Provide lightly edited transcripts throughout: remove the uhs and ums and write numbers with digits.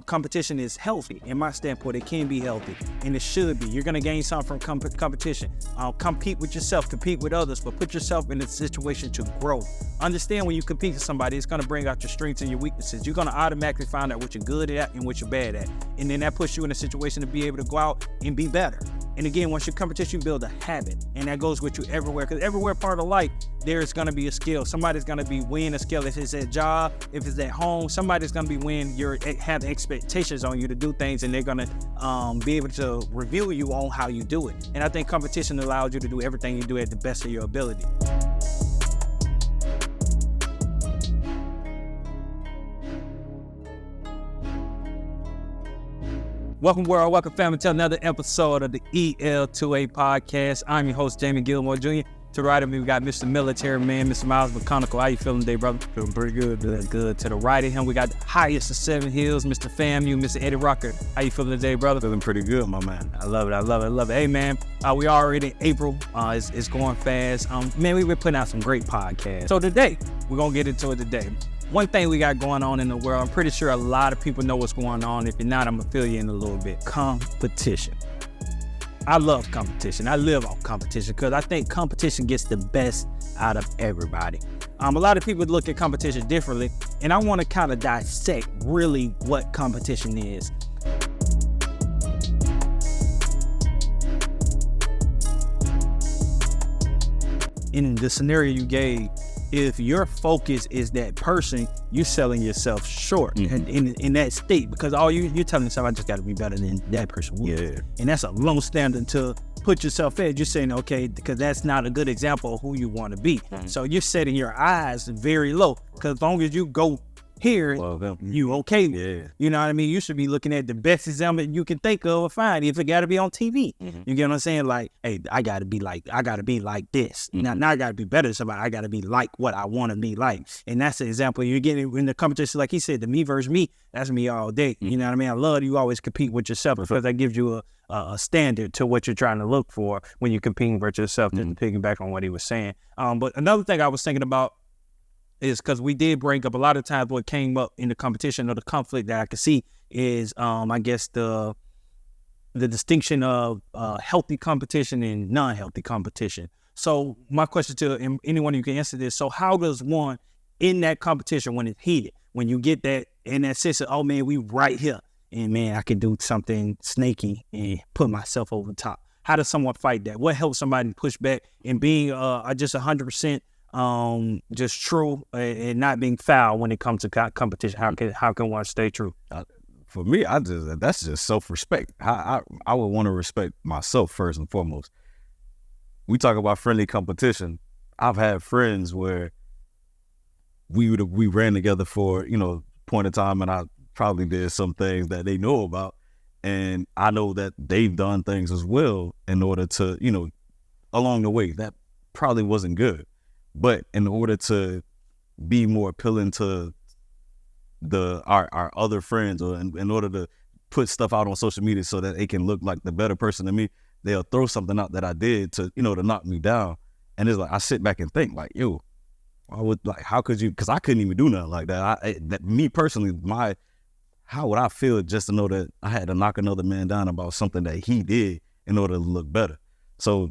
competition is healthy. In my standpoint, it can be healthy, and it should be. You're going to gain something from competition. Compete with yourself, compete with others, but put yourself in a situation to grow. Understand when you compete with somebody, it's going to bring out your strengths and your weaknesses. You're going to automatically find out what you're good at and what you're bad at. And then that puts you in a situation to be able to go out and be better. And again, once you competition, you build a habit, and that goes with you everywhere. Because everywhere part of life, there's going to be a skill. Somebody's going to be winning a skill. If it's at job, if it's at home, somebody's going to be winning. You have expectations on you to do things, and they're going to be able to review you on how you do it. And I think competition allows you to do everything you do at the best of your ability. Welcome, world. Welcome, family, to another episode of the EL2A Podcast. I'm your host, Jamie Gilmore Jr. To the right of me, we got Mr. Military Man, Mr. Miles McConical. How you feeling today, brother? Feeling pretty good. Good. To the right of him, we got the highest of 7 hills, Mr. FAMU, Mr. Eddie Rocker. How you feeling today, brother? Feeling pretty good, my man. I love it. Hey, man, we already in April. It's going fast. Man, we've been putting out some great podcasts. So today, we're going to get into it today. One thing we got going on in the world, I'm pretty sure a lot of people know what's going on. If you're not, I'm going to fill you in a little bit. Competition. I love competition. I live on competition because I think competition gets the best out of everybody. A lot of people look at competition differently, and I want to kind of dissect really what competition is. In the scenario you gave, if your focus is that person, you're selling yourself short in that state, because all you're telling yourself, I just got to be better than that person. Yeah. And that's a low standard to put yourself at. You're saying, okay, because that's not a good example of who you want to be. So you're setting your eyes very low, because as long as you go here, you okay. Yeah. You know what I mean? You should be looking at the best example you can think of or find. If it got to be on TV, you get what I'm saying? Like, hey, I got to be like this. Now I got to be better than somebody. I got to be like what I want to be like. And that's the example you're getting in the competition. Like he said, the me versus me, that's me all day. You know what I mean? I love you always compete with yourself, because that gives you a standard to what you're trying to look for when you're competing versus yourself, just to piggyback on what he was saying. But another thing I was thinking about is, because we did bring up a lot of times what came up in the competition or the conflict that I could see is, I guess, the distinction of healthy competition and non-healthy competition. So my question to anyone who can answer this, so how does one in that competition, when it's heated, when you get that in that sense of, oh man, we right here, and man, I can do something snaky and put myself over the top. How does someone fight that? What helps somebody push back and being just 100% just true and not being foul when it comes to competition? How can one stay true? For me, that's just self-respect. I would want to respect myself first and foremost. We talk about friendly competition. I've had friends where we ran together for point of time, and I probably did some things that they know about, and I know that they've done things as well in order to along the way that probably wasn't good. But in order to be more appealing to our other friends, or in order to put stuff out on social media so that they can look like the better person than me, they'll throw something out that I did to to knock me down. And it's like, I sit back and think like, yo, I would like, how could you? Because I couldn't even do nothing like that. Me personally, how would I feel just to know that I had to knock another man down about something that he did in order to look better? So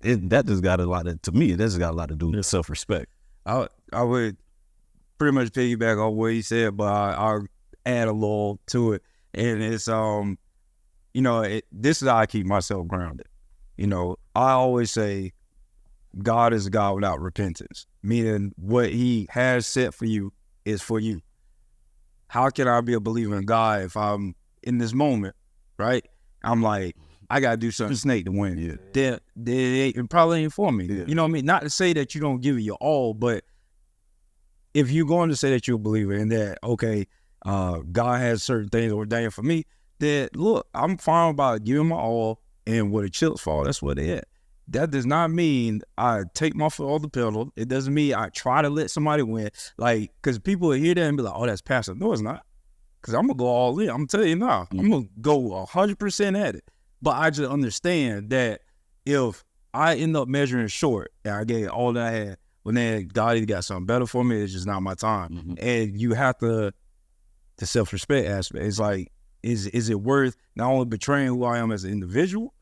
that just got a lot to do with self-respect. I would pretty much piggyback on what he said, but I'll add a little to it. And it's, this is how I keep myself grounded. I always say God is a God without repentance, meaning what he has set for you is for you. How can I be a believer in God if I'm in this moment, right? I'm like, I got to do something snake to win. Yeah. It probably ain't for me. Yeah. You know what I mean? Not to say that you don't give it your all, but if you're going to say that you're a believer and that, okay, God has certain things ordained for me, then look, I'm fine about giving my all, and where the chips fall, that's where they at. That does not mean I take my foot off the pedal. It doesn't mean I try to let somebody win. Like, because people will hear that and be like, oh, that's passive. No, it's not. Because I'm going to go all in. I'm going to tell you now. I'm going to go 100% at it. But I just understand that if I end up measuring short and I gave all that I had, well, then God either got something better for me, it's just not my time. And you have to the self-respect aspect. It's like, is it worth not only betraying who I am as an individual,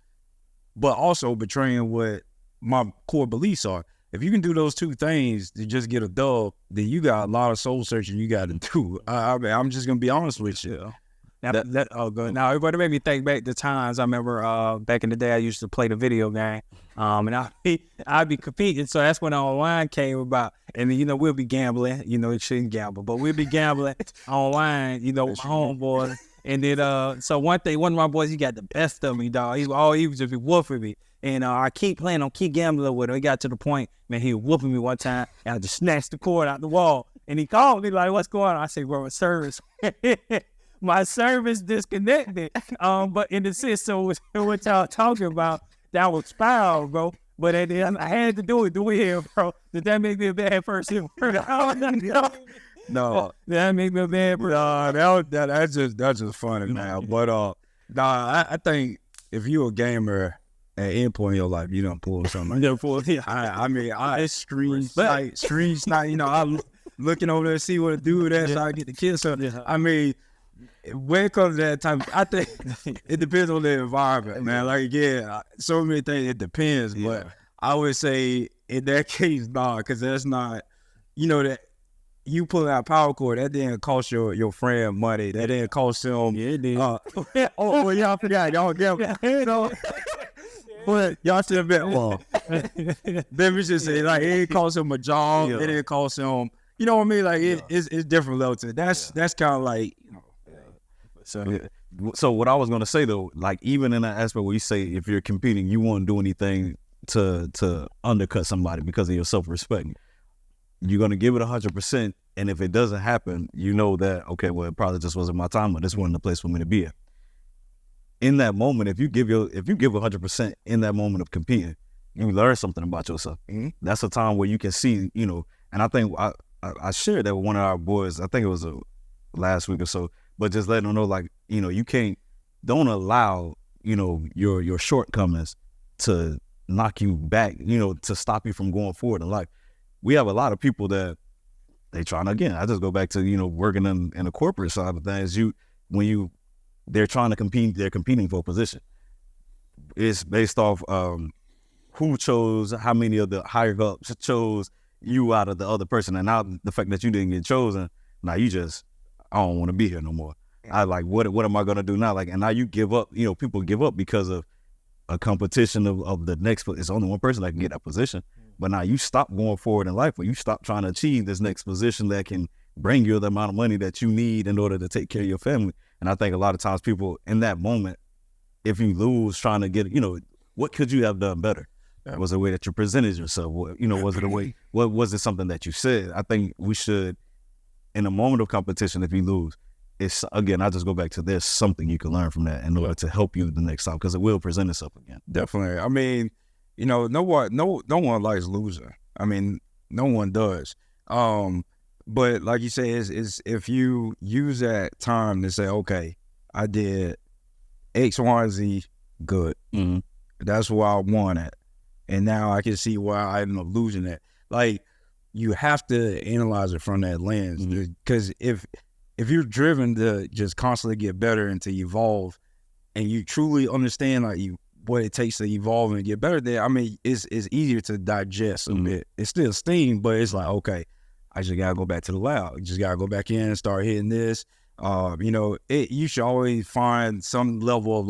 but also betraying what my core beliefs are? If you can do those two things to just get a dub, then you got a lot of soul searching you got to do. I mean, I'm just gonna be honest with you. Now, everybody made me think back to times I remember back in the day I used to play the video game, and I'd be competing. So that's when online came about, and we'll be gambling. It shouldn't gamble, but we'll be gambling online. With my homeboy, and then so one of my boys, he got the best of me, dog. He was just be whooping me, and I keep gambling with him. It got to the point, man, he was whooping me one time, and I just snatched the cord out the wall, and he called me like, "What's going on?" I said, "Bro, service." My service disconnected. But in the sense, so what y'all talking about, that was foul, bro. But at the end, I had to do it here, bro. Did that make me a bad person? No. That make me a bad person. No, that's just funny now. But I think if you're a gamer at any point in your life, you don't pull something. I mean, I screen snipe. I'm looking over there to see what a dude is so I get the kill. So I mean, when it comes to that time, I think it depends on the environment, man. Like, so many things, it depends. But I would say in that case, because that's not, that you pulling out power cord, that didn't cost your friend money. That didn't cost him. Yeah, it did. Y'all forgot. Y'all but y'all should have been, let me just say, like, it didn't cost him a job. It didn't cost him, you know what I mean? Like, it's different levels. That's kind of like, So what I was gonna say though, like even in that aspect where you say if you're competing, you won't do anything to undercut somebody because of your self-respect. You're gonna give it 100%, and if it doesn't happen, you know that okay, well it probably just wasn't my time, or this wasn't the place for me to be at. In that moment, if you give 100% in that moment of competing, you learn something about yourself. Mm-hmm. That's a time where you can see, and I think I shared that with one of our boys. I think it was last week or so. But just letting them know, like, don't allow, your shortcomings to knock you back, to stop you from going forward in life. We have a lot of people that they trying to, again, I just go back to, working in the corporate side of things. They're trying to compete, they're competing for a position. It's based off who chose, how many of the higher ups chose you out of the other person. And now the fact that you didn't get chosen, now you just, I don't want to be here no more. I like, what am I going to do now? Like, and now you give up, people give up because of a competition of the next, it's only one person that can get that position. But now you stop going forward in life, or you stop trying to achieve this next position that can bring you the amount of money that you need in order to take care of your family. And I think a lot of times people in that moment, if you lose trying to get, what could you have done better? Was it the way that you presented yourself? Was it a way, was it something that you said? I think we should, in a moment of competition, if you lose, it's, again, I just go back to there's something you can learn from that in order to help you the next time, because it will present itself again. Definitely. I mean, no one likes losing. I mean, no one does. But like you say, is if you use that time to say, okay, I did X, Y, and Z good. Mm-hmm. That's where I won at. And now I can see why I ended up losing it. Like, you have to analyze it from that lens, because if you're driven to just constantly get better and to evolve, and you truly understand what it takes to evolve and get better, then I mean it's easier to digest a bit. It's still steam, but it's like, okay, I just gotta go back to the lab. You just gotta go back in and start hitting this. You should always find some level of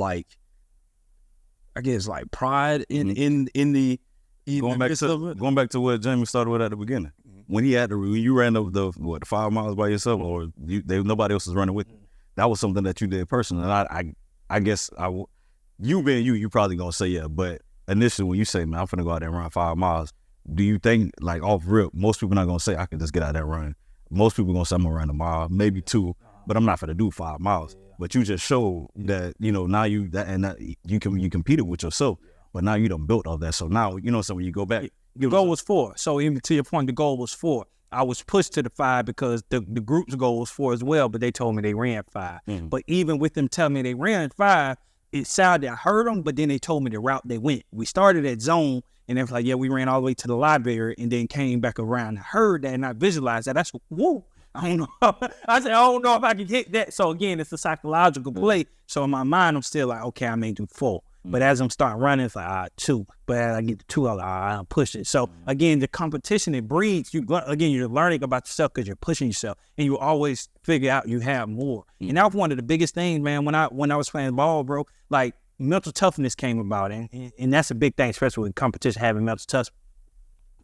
pride in the going back to what Jamie started with at the beginning. When you ran the 5 miles by yourself, or nobody else was running with you, that was something that you did personally. And I guess you being you probably gonna say yeah, but initially when you say, man, I'm finna go out there and run 5 miles, do you think, like, off rip, most people not gonna say I can just get out there and run? Most people gonna say I'm gonna run a mile, maybe 2, but I'm not finna do 5 miles. But you just showed that, now you competed with yourself, but now you done built all that. So now, so when you go back, your goal was 4. So even to your point, the goal was 4. I was pushed to the 5 because the group's goal was 4 as well, but they told me they ran 5. But even with them telling me they ran 5, it sounded, I heard them, but then they told me the route they went. We started at zone, and they was like, yeah, we ran all the way to the library and then came back around. I heard that and I visualized that. That's woo. I don't know. I said, I don't know if I can hit that. So again, it's a psychological play. So in my mind, I'm still like, okay, I may do 4. But as I'm starting running, it's like, 2. But as I get to 2, I'm like, I'll push it. So again, the competition, it breeds. You're learning about yourself because you're pushing yourself. And you always figure out you have more. And that was one of the biggest things, man, when I was playing ball, bro. Like, mental toughness came about. And that's a big thing, especially with competition, having mental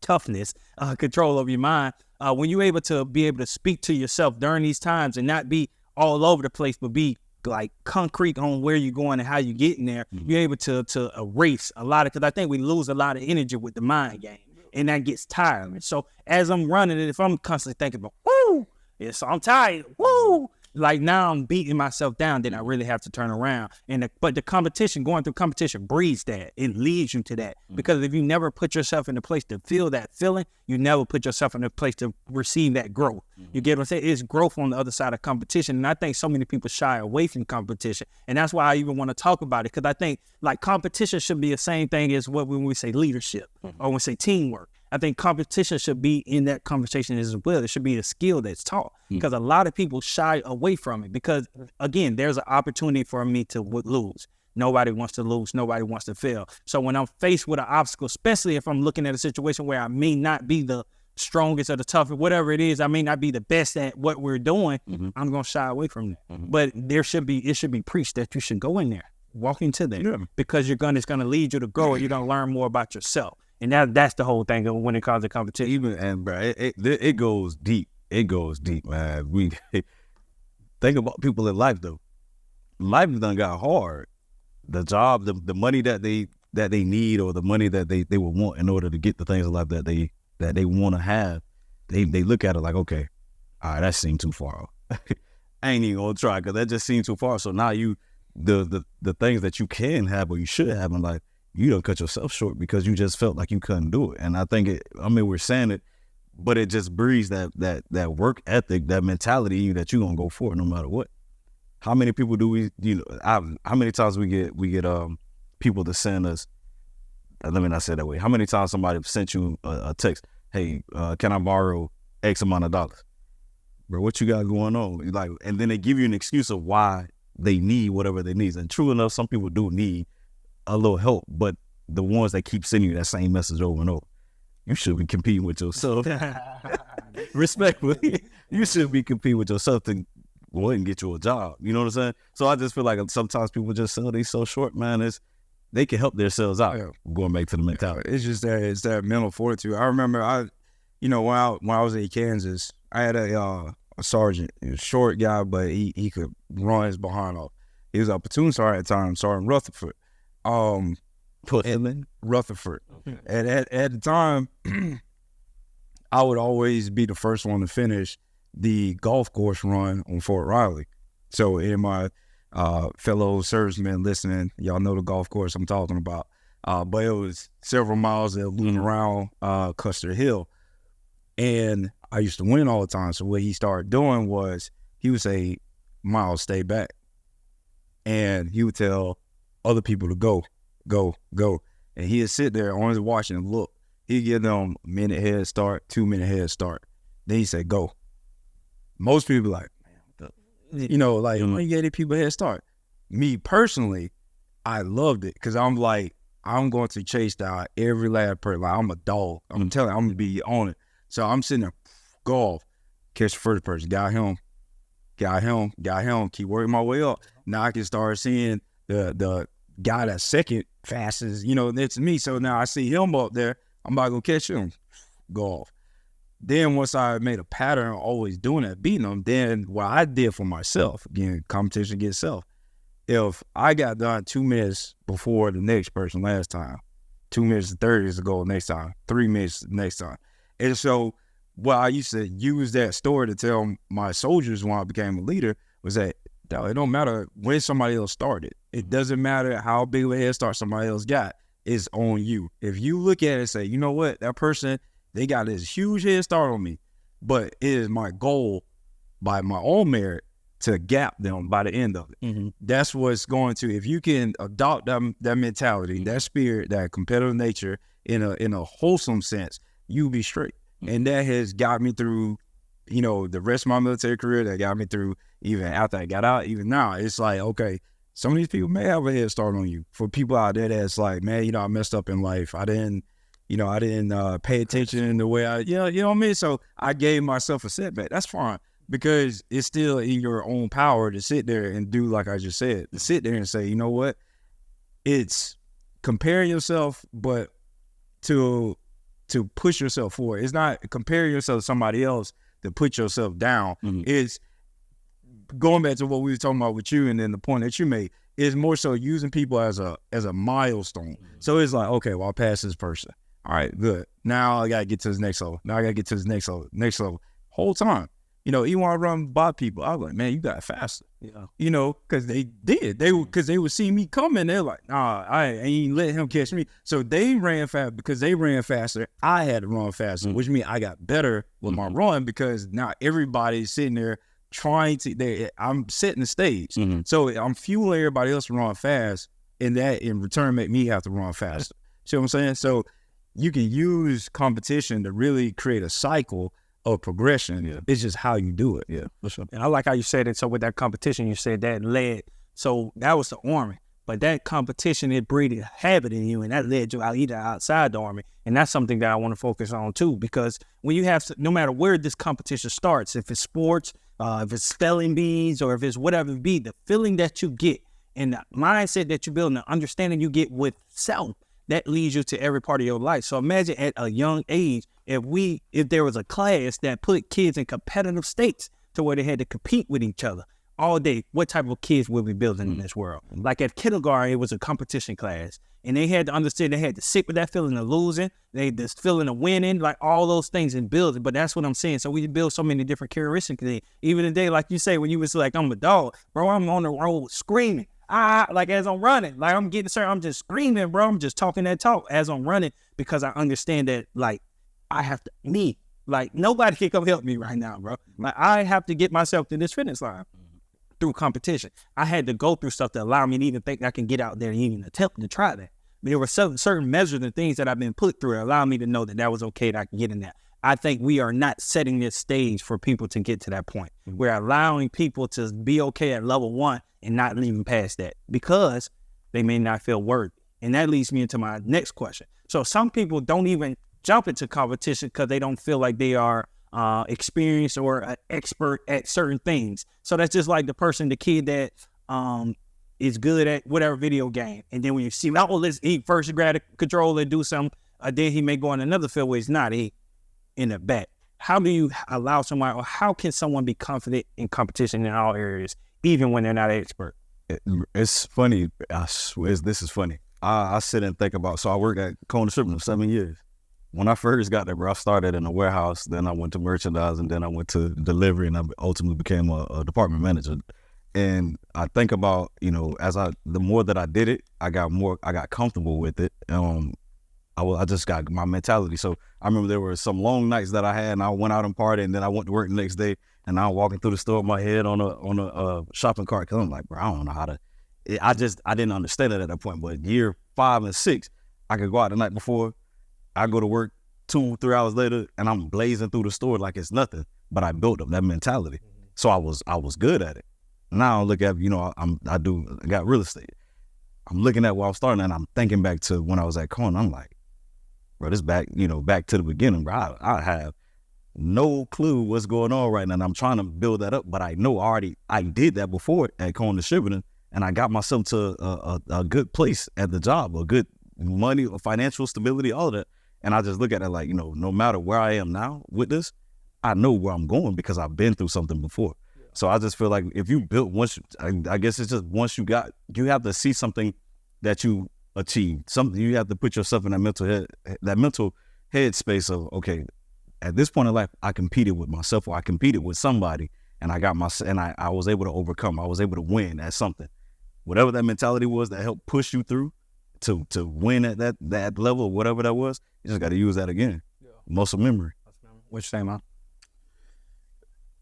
toughness, control of your mind. When you're able to speak to yourself during these times and not be all over the place, but be like concrete on where you're going and how you're getting there, you're able to erase a lot of, because I think we lose a lot of energy with the mind game, and that gets tiring. So as I'm running, and if I'm constantly thinking about, woo, yeah, so I'm tired, woo, like now I'm beating myself down, then I really have to turn around. But the competition, going through competition breeds that. It leads you to that. Because if you never put yourself in a place to feel that feeling, you never put yourself in a place to receive that growth. You get what I'm saying? It's growth on the other side of competition. And I think so many people shy away from competition. And that's why I even want to talk about it. Because I think like competition should be the same thing as when we say leadership or when we say teamwork. I think competition should be in that conversation as well. It should be a skill that's taught, because a lot of people shy away from it because, again, there's an opportunity for me to lose. Nobody wants to lose. Nobody wants to fail. So when I'm faced with an obstacle, especially if I'm looking at a situation where I may not be the strongest or the toughest, whatever it is, I may not be the best at what we're doing, I'm going to shy away from that. But it should be preached that you should go in there, walk into there, because it's going to lead you to grow and you're going to learn more about yourself. And that's the whole thing when it comes to competition. Bro, it goes deep. It goes deep, man. We think about people in life though. Life done got hard. The job, the money that they need, or the money that they would want in order to get the things in life that they want to have, they look at it like, okay, all right, that seemed too far off. I ain't even gonna try because that just seemed too far. So now the things that you can have or you should have in life, you don't cut yourself short because you just felt like you couldn't do it. And I think we're saying it, but it just breeds that work ethic, that mentality in you that you're gonna go for it no matter what. How many people do we, how many times we get people to send us, let me not say it that way. How many times somebody sent you a text, hey, can I borrow X amount of dollars? Bro, what you got going on? Like, and then they give you an excuse of why they need whatever they need. And true enough, some people do need a little help, but the ones that keep sending you that same message over and over, you should be competing with yourself. Respectfully, you should be competing with yourself to go ahead and get you a job. You know what I'm saying? So I just feel like sometimes people just sell these so short, man. They can help themselves out. Going back to the mentality. It's just that mental fortitude. I remember when I was in Kansas, I had a sergeant. He was a short guy, but he could run his behind off. He was a platoon sergeant at the time, Sergeant Rutherford. Rutherford. Okay. And at the time, I would always be the first one to finish the golf course run on Fort Riley. So in my fellow servicemen listening, y'all know the golf course I'm talking about. But it was several miles of looping around Custer Hill. And I used to win all the time. So what he started doing was he would say, Miles, stay back. And he would tell other people to go. And he'd sit there on his watch and look. He'd give them a minute head start, 2 minute head start. Then he'd say, go. Most people like, why you get people head start? Me personally, I loved it because I'm like, I'm going to chase down every last person. Like, I'm a dog. I'm telling you, I'm going to be on it. So I'm sitting there, go off, catch the first person, got him, keep working my way up. Now I can start seeing the guy that's second fastest, next to me. So now I see him up there, I'm about to go catch him, go off. Then once I made a pattern of always doing that, beating them, then what I did for myself, again, competition against self, if I got done 2 minutes before the next person last time, 2 minutes and 30 is the goal next time, 3 minutes next time. And so what I used to use that story to tell my soldiers when I became a leader was that it don't matter when somebody else started. It doesn't matter how big of a head start somebody else got. It's on you. If you look at it and say, you know what, that person, they got this huge head start on me, but it is my goal by my own merit to gap them by the end of it. Mm-hmm. That's what's going to, if you can adopt that mentality, that spirit, that competitive nature in a wholesome sense, you'll be straight. Mm-hmm. And that has got me through the rest of my military career that got me through even after I got out, even now, it's like, okay, some of these people may have a head start on you. For people out there that's like, man, I messed up in life. I didn't pay attention in the way you know what I mean? So I gave myself a setback. That's fine, because it's still in your own power to sit there and do like I just said, to sit there and say, you know what? It's comparing yourself, but to push yourself forward. It's not comparing yourself to somebody else to put yourself down. It's going back to what we were talking about with you, and then the point that you made is more so using people as a milestone. So it's like, okay, well, I passed this person. All right, good. Now I gotta get to this next level. Now I gotta get to this next level. Whole time, even when I run by people, I was like, man, you got faster. Yeah. Because they did. Because they would see me coming. They're like, nah, I ain't let him catch me. So they ran fast. Because they ran faster, I had to run faster, which means I got better with my run, because now everybody's sitting there trying to. I'm setting the stage. So I'm fueling everybody else to run fast, and that in return make me have to run faster. See what I'm saying? So you can use competition to really create a cycle of progression. Yeah. It's just how you do it. Yeah, for sure. And I like how you said it. So with that competition, you said that led. So that was the Army. But that competition, it breeded a habit in you, and that led you either outside the Army. And that's something that I want to focus on too, because when you have, no matter where this competition starts, if it's sports, if it's spelling bees, or if it's whatever it be, the feeling that you get and the mindset that you build and the understanding you get with self, that leads you to every part of your life. So imagine at a young age, if there was a class that put kids in competitive states to where they had to compete with each other all day, what type of kids would we building in this world? Like at kindergarten, it was a competition class, and they had to understand they had to sit with that feeling of losing, this feeling of winning, like all those things in building. But that's what I'm saying. So we build so many different characteristics. Even today, like you say, when you was like, I'm a dog, bro, I'm on the road screaming. Like as I'm running, like I'm getting started, I'm just screaming, bro. I'm just talking that talk as I'm running, because I understand that, like, I have to, like nobody can come help me right now, bro. Like I have to get myself to this finish line through competition. I had to go through stuff to allow me to even think I can get out there and even attempt to try that. But there were certain measures and things that I've been put through that allow me to know that was okay, that I can get in that. I think we are not setting this stage for people to get to that point. We're allowing people to be okay at level 1 and not leaving past that, because they may not feel worthy. And that leads me into my next question. So some people don't even jump into competition because they don't feel like they are experienced or an expert at certain things. So that's just like the kid that is good at whatever video game. And then when you see, he first grab a controller and do something, then he may go in another field where he's not. He in the back. How do you allow someone, or how can someone be confident in competition in all areas, even when they're not an expert? It's funny. This is funny. I sit and think about, so I worked at Cone Distributing for 7 years. When I first got there, bro, I started in a warehouse, then I went to merchandising, then I went to delivery, and I ultimately became a department manager. And I think about, the more that I did it, I got comfortable with it. I just got my mentality. So I remember there were some long nights that I had, and I went out and partied, and then I went to work the next day, and I'm walking through the store with my head on a shopping cart, because I'm like, bro, I don't know how to. I didn't understand it at that point. But year 5 and 6, I could go out the night before, I go to work 2-3 hours later, and I'm blazing through the store like it's nothing. But I built up that mentality, so I was good at it. Now I look at, I got real estate. I'm looking at where I'm starting, and I'm thinking back to when I was at Cone. I'm like, bro, this back to the beginning, bro. I have no clue what's going on right now, and I'm trying to build that up. But I know I did that before at Cone Distributing, and I got myself to a good place at the job, a good money, financial stability, all of that. And I just look at it like, no matter where I am now with this, I know where I'm going because I've been through something before. Yeah. So I just feel like if you built I guess it's just once you have to see something that you achieved, something you have to put yourself in that mental head space of, okay, at this point in life, I competed with myself, or I competed with somebody, and I was able to overcome. I was able to win at something, whatever that mentality was that helped push you through to win at that level, whatever that was. You just got to use that again. Yeah. Muscle memory. What you saying, man?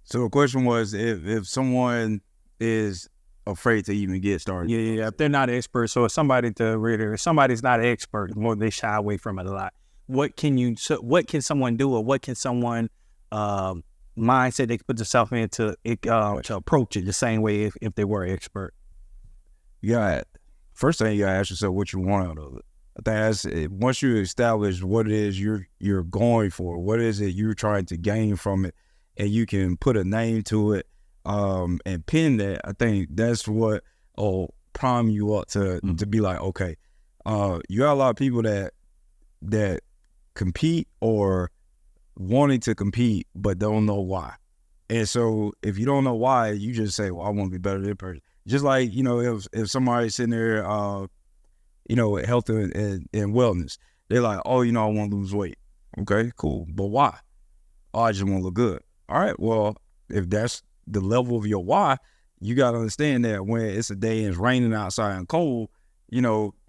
So the question was, if someone is afraid to even get started. Yeah. If they're not an expert, so if somebody's not an expert, they shy away from it a lot. What can someone do, or what can someone mindset they could put themselves in to approach it the same way if they were an expert? First thing you gotta ask yourself what you want out of it. I think that's it. Once you establish what it is you're going for, what is it you're trying to gain from it, and you can put a name to it and pin that, I think that's what will prime you up to be like, okay, you got a lot of people that compete or wanting to compete but don't know why. And so if you don't know why, you just say, well, I want to be better than that person. Just like, if somebody's sitting there, health and wellness, they're like, oh, I want to lose weight. Okay, cool. But why? Oh, I just want to look good. All right, well, if that's the level of your why, you got to understand that when it's a day and it's raining outside and cold,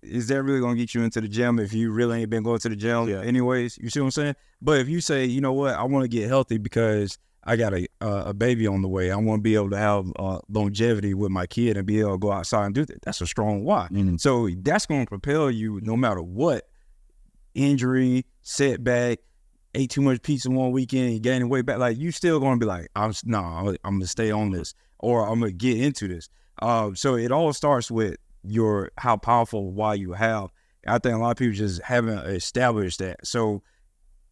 is that really going to get you into the gym if you really ain't been going to the gym anyways? You see what I'm saying? But if you say, you know what, I want to get healthy because I got a baby on the way. I want to be able to have longevity with my kid and be able to go outside and do that. That's a strong why. Mm-hmm. So that's going to propel you no matter what. Injury, setback, ate too much pizza one weekend, you gaining weight back. Like, you still going to be like, I'm going to stay on this, or I'm going to get into this. So it all starts with how powerful why you have. I think a lot of people just haven't established that. So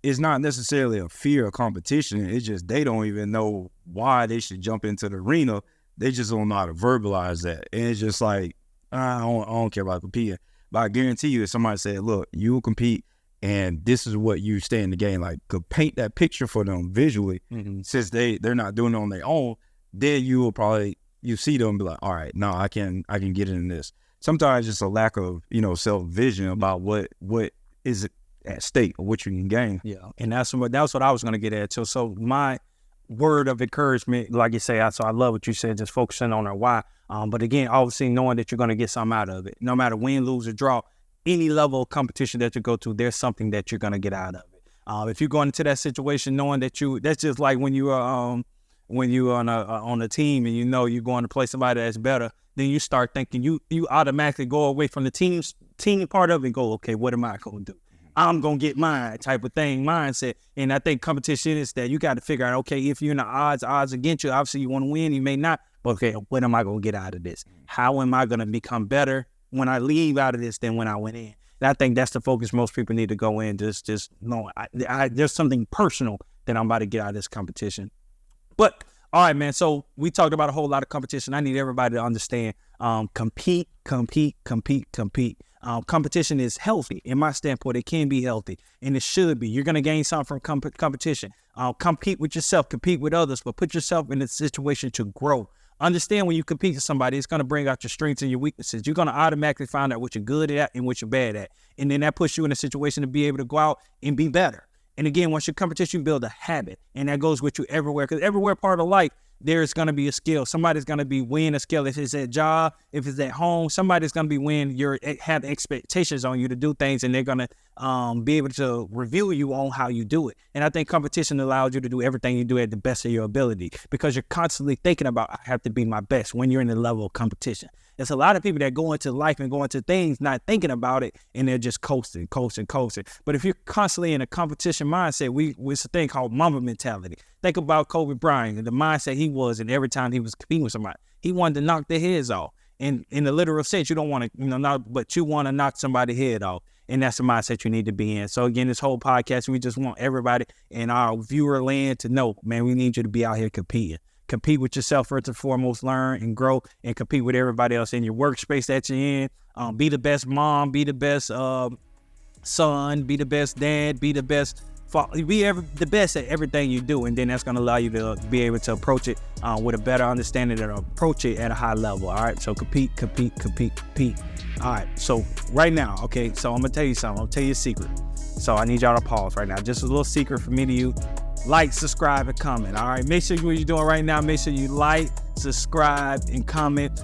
it's not necessarily a fear of competition. It's just they don't even know why they should jump into the arena. They just don't know how to verbalize that. And it's just like, I don't care about competing. But I guarantee you, if somebody said, look, you will compete and this is what you stay in the game, like, could paint that picture for them visually, since they're not doing it on their own, then you see them and be like, all right, no, I can get in this. Sometimes it's a lack of, self-vision about what is at stake or what you can gain. Yeah, and that's what I was going to get at too. So my word of encouragement, like you say, I love what you said, just focusing on our why. But again, obviously knowing that you're going to get something out of it, no matter win, lose, or draw, any level of competition that you go to, there's something that you're going to get out of it. If you're going into that situation knowing that that's just like when you are on a team and you're going to play somebody that's better, then you start thinking you automatically go away from the team part of it and go, okay, what am I going to do? I'm going to get mine type of thing, mindset. And I think competition is that you got to figure out, okay, if you're in the odds against you, obviously you want to win, you may not, but okay, what am I going to get out of this? How am I going to become better when I leave out of this than when I went in? And I think that's the focus most people need to go in, just knowing there's something personal that I'm about to get out of this competition. But all right, man, so we talked about a whole lot of competition. I need everybody to understand, compete. Competition is healthy. In my standpoint, it can be healthy, and it should be. You're going to gain something from competition. Compete with yourself, compete with others, but put yourself in a situation to grow. Understand when you compete with somebody, it's going to bring out your strengths and your weaknesses. You're going to automatically find out what you're good at and what you're bad at. And then that puts you in a situation to be able to go out and be better. And again, once you competition, you build a habit, and that goes with you everywhere, because everywhere part of life, there's going to be a skill. Somebody's going to be winning a skill. If it's at job, if it's at home, somebody's going to be winning. Have expectations on you to do things, and they're going to be able to review you on how you do it. And I think competition allows you to do everything you do at the best of your ability, because you're constantly thinking about, I have to be my best when you're in the level of competition. There's a lot of people that go into life and go into things not thinking about it, and they're just coasting. But if you're constantly in a competition mindset, it's a thing called Mamba mentality. Think about Kobe Bryant and the mindset he was in every time he was competing with somebody. He wanted to knock their heads off. And in the literal sense, you don't want to, but you want to knock somebody's head off. And that's the mindset you need to be in. So again, this whole podcast, we just want everybody in our viewer land to know, man, we need you to be out here competing. Compete with yourself first and foremost, learn and grow, and compete with everybody else in your workspace that you're in. Be the best mom, be the best son, be the best dad, be the best father, the best at everything you do. And then that's going to allow you to be able to approach it with a better understanding and approach it at a high level. All right, so compete. All right, so right now, okay, so I'm going to tell you something. I'll tell you a secret. So I need y'all to pause right now. Just a little secret for me to you. Like, subscribe, and comment. All right, make sure what you're doing right now, make sure you like, subscribe, and comment.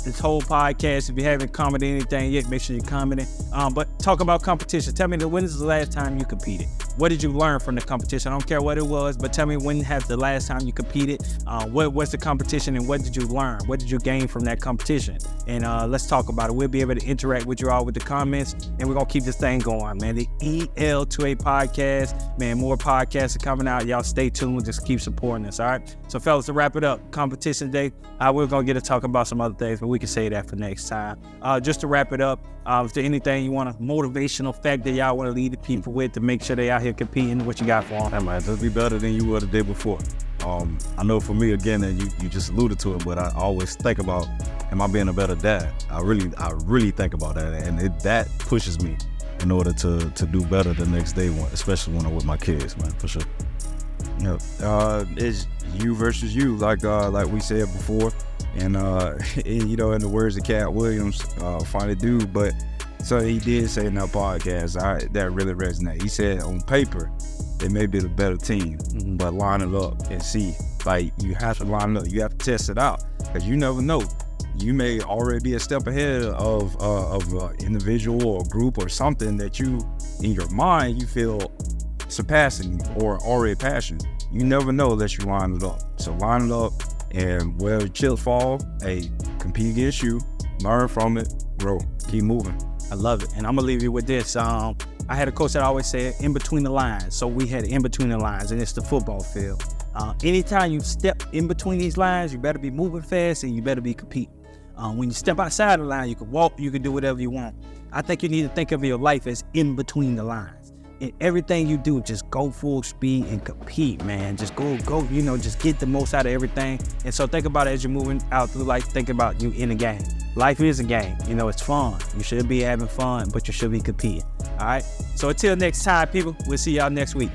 this whole podcast. If you haven't commented anything yet, make sure you're commenting. But talk about competition. Tell me, when is the last time you competed? What did you learn from the competition? I don't care what it was, but tell me, when has the last time you competed? What was the competition, and what did you learn? What did you gain from that competition? And let's talk about it. We'll be able to interact with you all with the comments, and we're going to keep this thing going, man. The EL2A Podcast, man, more podcasts are coming out. Y'all stay tuned. Just keep supporting us, all right? So, fellas, to wrap it up, competition day, we're going to get to talk about some other things, but we can say that for next time. Just to wrap it up, if there's anything you want, a motivational fact that y'all want to lead the people with to make sure they out here competing, what you got for them? Hey, man, just be better than you were the day before. I know for me, again, that you just alluded to it, but I always think about, am I being a better dad? I really think about that, and that pushes me in order to do better the next day, especially when I'm with my kids, man, for sure. Yeah, it's you versus you, like we said before, and you know, in the words of Cat Williams, funny dude, but so he did say in that podcast, that really resonated. He said, on paper, they may be the better team, but line it up and see. Like, you have to line it up, you have to test it out, because you never know. You may already be a step ahead of an individual or group or something that you, in your mind, you feel surpassing or already passing. You never know unless you line it up. So line it up, and where the chips fall, hey, compete against you, learn from it, grow, keep moving. I love it. And I'm gonna leave you with this. I had a coach that always said, in between the lines. So we had in between the lines, and it's the football field. Anytime you step in between these lines, you better be moving fast and you better be competing. When you step outside the line, you can walk, you can do whatever you want. I think you need to think of your life as in between the lines. And everything you do, just go full speed and compete, man. Just go, you know, just get the most out of everything. And so think about it as you're moving out through life, think about you in a game. Life is a game. You know, it's fun. You should be having fun, but you should be competing. All right? So until next time, people, we'll see y'all next week.